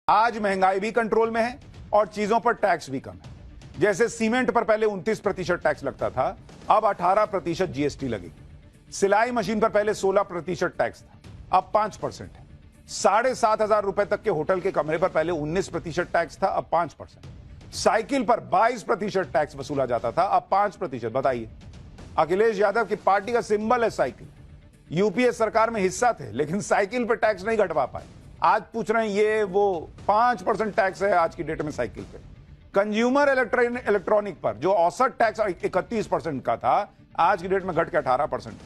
आज महंगाई भी कंट्रोल में है और चीजों पर टैक्स भी कम है। जैसे सीमेंट पर पहले 29% टैक्स लगता था, अब 18% जीएसटी लगेगी। सिलाई मशीन पर पहले 16% टैक्स था, अब 5% है। 7,500 रुपए तक के होटल के कमरे पर पहले 19% टैक्स था, अब 5%। साइकिल पर 22% टैक्स वसूला जाता था, अब 5%। बताइए, अखिलेश यादव की पार्टी का सिंबल है साइकिल। यूपीए सरकार में हिस्सा थे, लेकिन साइकिल पर टैक्स नहीं घटवा पाए। आज पूछ रहे हैं ये वो 5% टैक्स है आज की डेट में साइकिल पे। कंज्यूमर इलेक्ट्रॉनिक पर जो औसत टैक्स 31% का था, आज की डेट में घट के 18%।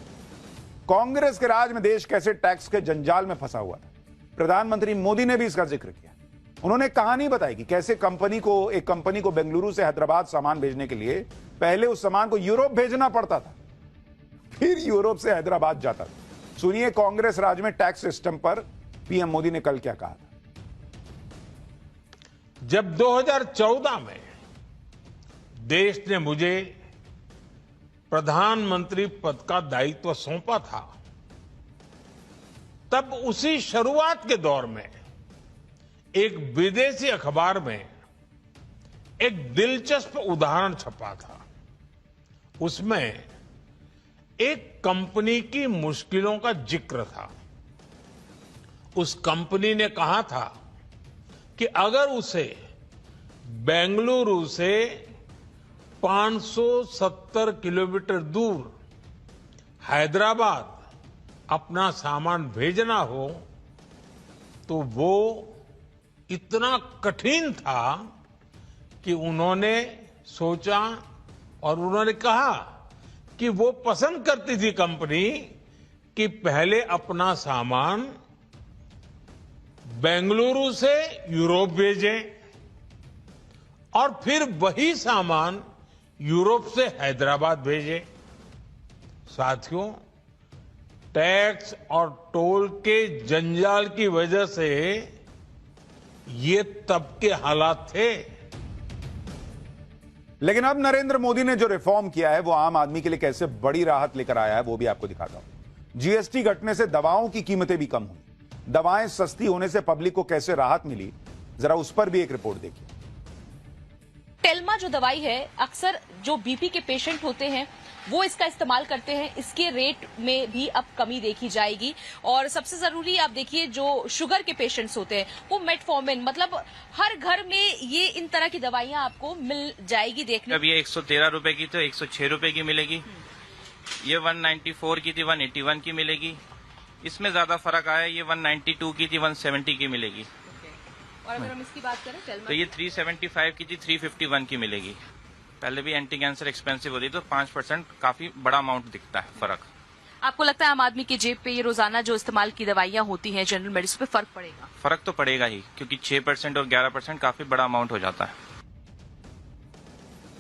कांग्रेस के राज में देश कैसे टैक्स के जंजाल में फंसा हुआ था, प्रधानमंत्री मोदी ने भी इसका जिक्र किया। उन्होंने कहानी बताई कि कैसे एक कंपनी को बेंगलुरु से हैदराबाद सामान भेजने के लिए पहले उस सामान को यूरोप भेजना पड़ता था, फिर यूरोप से हैदराबाद जाता था। सुनिए कांग्रेस राज में टैक्स सिस्टम पर पीएम मोदी ने कल क्या कहा था। जब 2014 में देश ने मुझे प्रधानमंत्री पद का दायित्व सौंपा था, तब उसी शुरुआत के दौर में एक विदेशी अखबार में एक दिलचस्प उदाहरण छपा था। उसमें एक कंपनी की मुश्किलों का जिक्र था। उस कंपनी ने कहा था कि अगर उसे बेंगलुरु से 570 किलोमीटर दूर हैदराबाद अपना सामान भेजना हो तो वो इतना कठिन था कि उन्होंने सोचा और उन्होंने कहा कि वो पसंद करती थी कंपनी कि पहले अपना सामान बेंगलुरु से यूरोप भेजें और फिर वही सामान यूरोप से हैदराबाद भेजें। साथियों, टैक्स और टोल के जंजाल की वजह से ये तब के हालात थे। लेकिन अब नरेंद्र मोदी ने जो रिफॉर्म किया है वो आम आदमी के लिए कैसे बड़ी राहत लेकर आया है, वो भी आपको दिखाता हूं। जीएसटी घटने से दवाओं की कीमतें भी कम हुई। दवाएं सस्ती होने से पब्लिक को कैसे राहत मिली, जरा उस पर भी एक रिपोर्ट देखिए। टेल्मा जो दवाई है, अक्सर जो बीपी के पेशेंट होते हैं वो इसका इस्तेमाल करते हैं। इसके रेट में भी अब कमी देखी जाएगी। और सबसे जरूरी आप देखिए, जो शुगर के पेशेंट्स होते हैं वो मेटफॉर्मिन, मतलब हर घर में ये इन तरह की दवाइयां आपको मिल जाएगी देखने। अब ये 113 रुपए की तो 106 रुपए की मिलेगी। ये 194 की थी 181 की मिलेगी। इसमें ज्यादा फर्क आया, ये 192 की थी 170 की मिलेगी। और अगर हम इसकी बात करें तो ये 375 की थी 351 की मिलेगी। पहले भी एंटी कैंसर एक्सपेंसिव होती, तो 5% काफी बड़ा अमाउंट दिखता है फर्क। आपको लगता है आम आदमी की जेब पे ये रोजाना जो इस्तेमाल की दवाइयां होती हैं जनरल मेडिसिन पे फर्क पड़ेगा? फर्क तो पड़ेगा ही, क्योंकि 6% और 11% काफी बड़ा अमाउंट हो जाता है।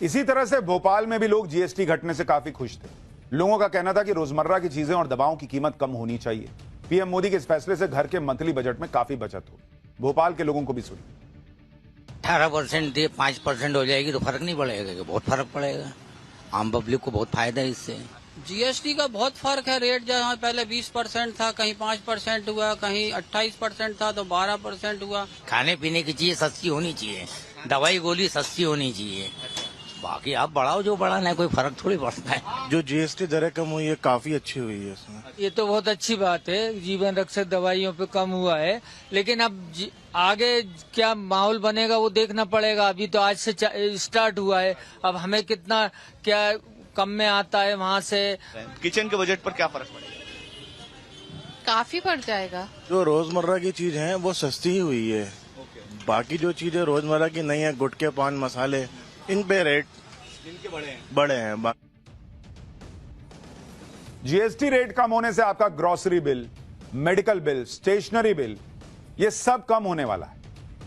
इसी तरह से भोपाल में भी लोग जीएसटी घटने से काफी खुश थे। लोगों का कहना था कि रोजमर्रा की चीजें और दवाओं की कीमत कम होनी चाहिए। पीएम मोदी के इस फैसले से घर के मंथली बजट में काफी बचत होगी। भोपाल के लोगों को भी सुनिए। 18% थी 5% हो जाएगी तो फर्क नहीं पड़ेगा कि बहुत फर्क पड़ेगा। आम पब्लिक को बहुत फायदा है इससे। जीएसटी का बहुत फर्क है। रेट जहाँ पहले 20% था, कहीं 5% हुआ, कहीं 28% था तो 12% हुआ। खाने पीने की चीजें सस्ती होनी चाहिए, दवाई गोली सस्ती होनी चाहिए। बाकी आप बढ़ाओ जो बढ़ाना है, कोई फर्क थोड़ी पड़ता है। जो जीएसटी दरें कम हुई है काफी अच्छी हुई है इसमें। ये तो बहुत अच्छी बात है, जीवन रक्षक दवाइयों पे कम हुआ है। लेकिन अब आगे क्या माहौल बनेगा वो देखना पड़ेगा। अभी तो आज से स्टार्ट हुआ है, अब हमें कितना क्या कम में आता है वहाँ से। किचन के बजट पर क्या फर्क पड़ेगा? काफी पड़ जाएगा। जो रोजमर्रा की चीज है वो सस्ती ही हुई है। बाकी जो चीजें रोजमर्रा की नहीं है, गुटखे पान मसाले, इन पे रेट बड़े हैं। जीएसटी रेट कम होने से आपका grocery bill, medical bill, stationery bill, ये सब कम होने वाला है।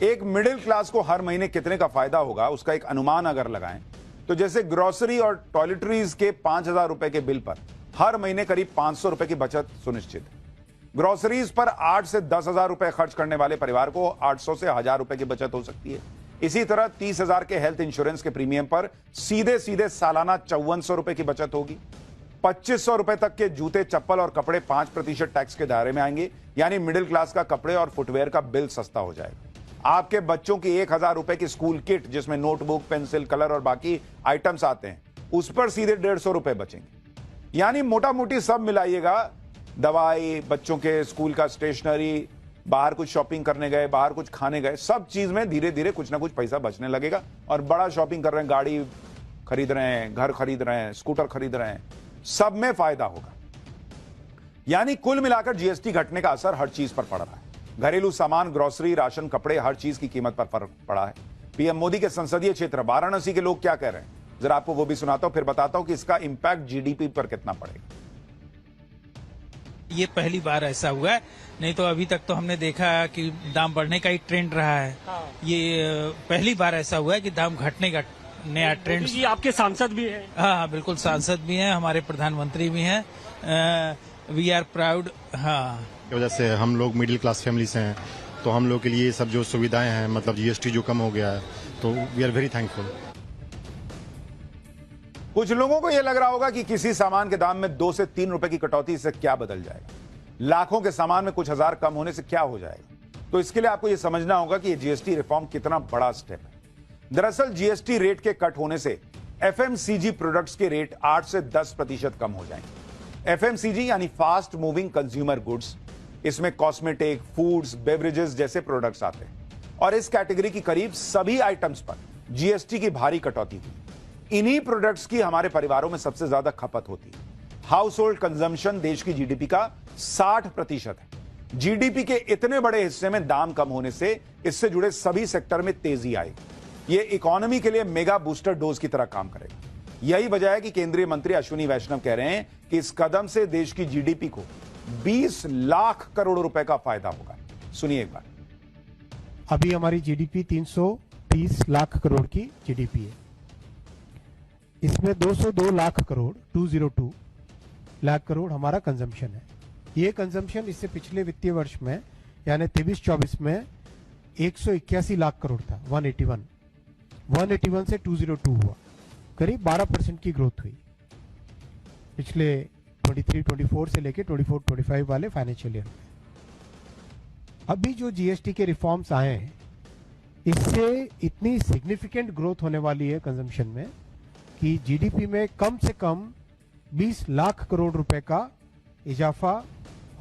एक मिडिल क्लास को हर महीने कितने का फायदा होगा उसका एक अनुमान अगर लगाएं तो जैसे ग्रोसरी और टॉयलेटरीज के 5,000 रुपए के बिल पर हर महीने करीब 500 रुपए की बचत सुनिश्चित है। ग्रोसरीज पर 8 से 10,000 रुपए खर्च करने वाले परिवार को 800 से 1,000 रुपए की बचत हो सकती है। इसी तरह 30,000 के हेल्थ इंश्योरेंस के प्रीमियम पर सीधे सीधे सालाना 5400 रुपए की बचत होगी। 2500 रुपए तक के जूते, चप्पल और कपड़े 5% टैक्स के दायरे में आएंगे, यानी मिडिल क्लास का कपड़े और फुटवेयर का बिल सस्ता हो जाएगा। आपके बच्चों की 1,000 रुपए की स्कूल किट जिसमें नोटबुक, पेंसिल, कलर और बाकी आइटम्स आते हैं, उस पर सीधे 150 रुपए बचेंगे। यानी मोटा मोटी सब मिलाइएगा, दवाई, बच्चों के स्कूल का स्टेशनरी, बाहर कुछ शॉपिंग करने गए, बाहर कुछ खाने गए, सब चीज में धीरे धीरे कुछ ना कुछ पैसा बचने लगेगा। और बड़ा शॉपिंग कर रहे हैं, गाड़ी खरीद रहे हैं, घर खरीद रहे हैं, स्कूटर खरीद रहे हैं, सब में फायदा होगा। यानी कुल मिलाकर जीएसटी घटने का असर हर चीज पर पड़ रहा है। घरेलू सामान, ग्रोसरी, राशन, कपड़े, हर चीज की कीमत पर फर्क पड़ा है। पीएम मोदी के संसदीय क्षेत्र वाराणसी के लोग क्या कह रहे हैं, जरा आपको वो भी सुनाता हूं, फिर बताता हूं कि इसका इंपैक्ट जीडीपी पर कितना पड़ेगा। ये पहली बार ऐसा हुआ है, नहीं तो अभी तक तो हमने देखा कि दाम बढ़ने का ही ट्रेंड रहा है। ये पहली बार ऐसा हुआ है कि दाम घटने का नया ट्रेंड। जी आपके सांसद भी हैं। हाँ, बिल्कुल, सांसद भी हैं, हमारे प्रधानमंत्री भी हैं। We are proud. हाँ, की वजह से हम लोग मिडिल क्लास फैमिली से हैं, तो हम लोग के लिए सब जो सुविधाएं हैं, मतलब जीएसटी जो कम हो गया है, तो वी आर वेरी थैंकफुल। कुछ लोगों को यह लग रहा होगा कि किसी सामान के दाम में 2 से 3 रुपए की कटौती से क्या बदल जाएगा, लाखों के सामान में कुछ हजार कम होने से क्या हो जाएगा। तो इसके लिए आपको यह समझना होगा कि यह जीएसटी रिफॉर्म कितना बड़ा स्टेप है। दरअसल जीएसटी रेट के कट होने से एफएमसीजी प्रोडक्ट्स के रेट 8 से 10% कम हो जाएंगे। एफएमसीजी यानी फास्ट मूविंग कंज्यूमर गुड्स, इसमें कॉस्मेटिक, फूड्स, बेवरेजेस जैसे प्रोडक्ट्स आते हैं और इस कैटेगरी की करीब सभी आइटम्स पर जीएसटी की भारी कटौती हुई। इन्हीं प्रोडक्ट्स की हमारे परिवारों में सबसे ज्यादा खपत होती है। हाउस होल्ड कंजम्पशन देश की जीडीपी का 60% है। जीडीपी के इतने बड़े हिस्से में दाम कम होने से इससे जुड़े सभी सेक्टर में तेजी आएगी। यह इकोनॉमी के लिए मेगा बूस्टर डोज की तरह काम करेगा। यही वजह है कि केंद्रीय मंत्री अश्विनी वैष्णव कह रहे हैं कि इस कदम से देश की जीडीपी को 20 लाख करोड़ रुपए का फायदा होगा। सुनिए एक बार। अभी हमारी जीडीपी 330 लाख करोड़ की जीडीपी है। इसमें 202 लाख करोड़ 202 लाख करोड़ हमारा कंजम्पशन है। ये कंजम्पशन इससे पिछले वित्तीय वर्ष में यानी 23-24 में 181 लाख करोड़ था। 181 से 202 हुआ, करीब 12% की ग्रोथ हुई पिछले 23-24 से लेके 24-25 वाले फाइनेंशियल ईयर में। अभी जो जीएसटी के रिफॉर्म्स आए हैं, इससे इतनी सिग्निफिकेंट ग्रोथ होने वाली है कंजम्पशन में कि जीडीपी में कम से कम 20 लाख करोड़ रुपए का इजाफा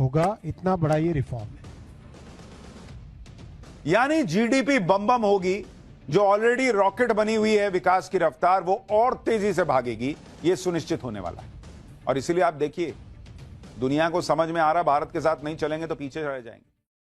होगा। इतना बड़ा ये रिफॉर्म है। यानी जीडीपी बम बम होगी। जो ऑलरेडी रॉकेट बनी हुई है विकास की रफ्तार, वो और तेजी से भागेगी, ये सुनिश्चित होने वाला है। और इसीलिए आप देखिए, दुनिया को समझ में आ रहा, भारत के साथ नहीं चलेंगे तो पीछे रह जाएंगे।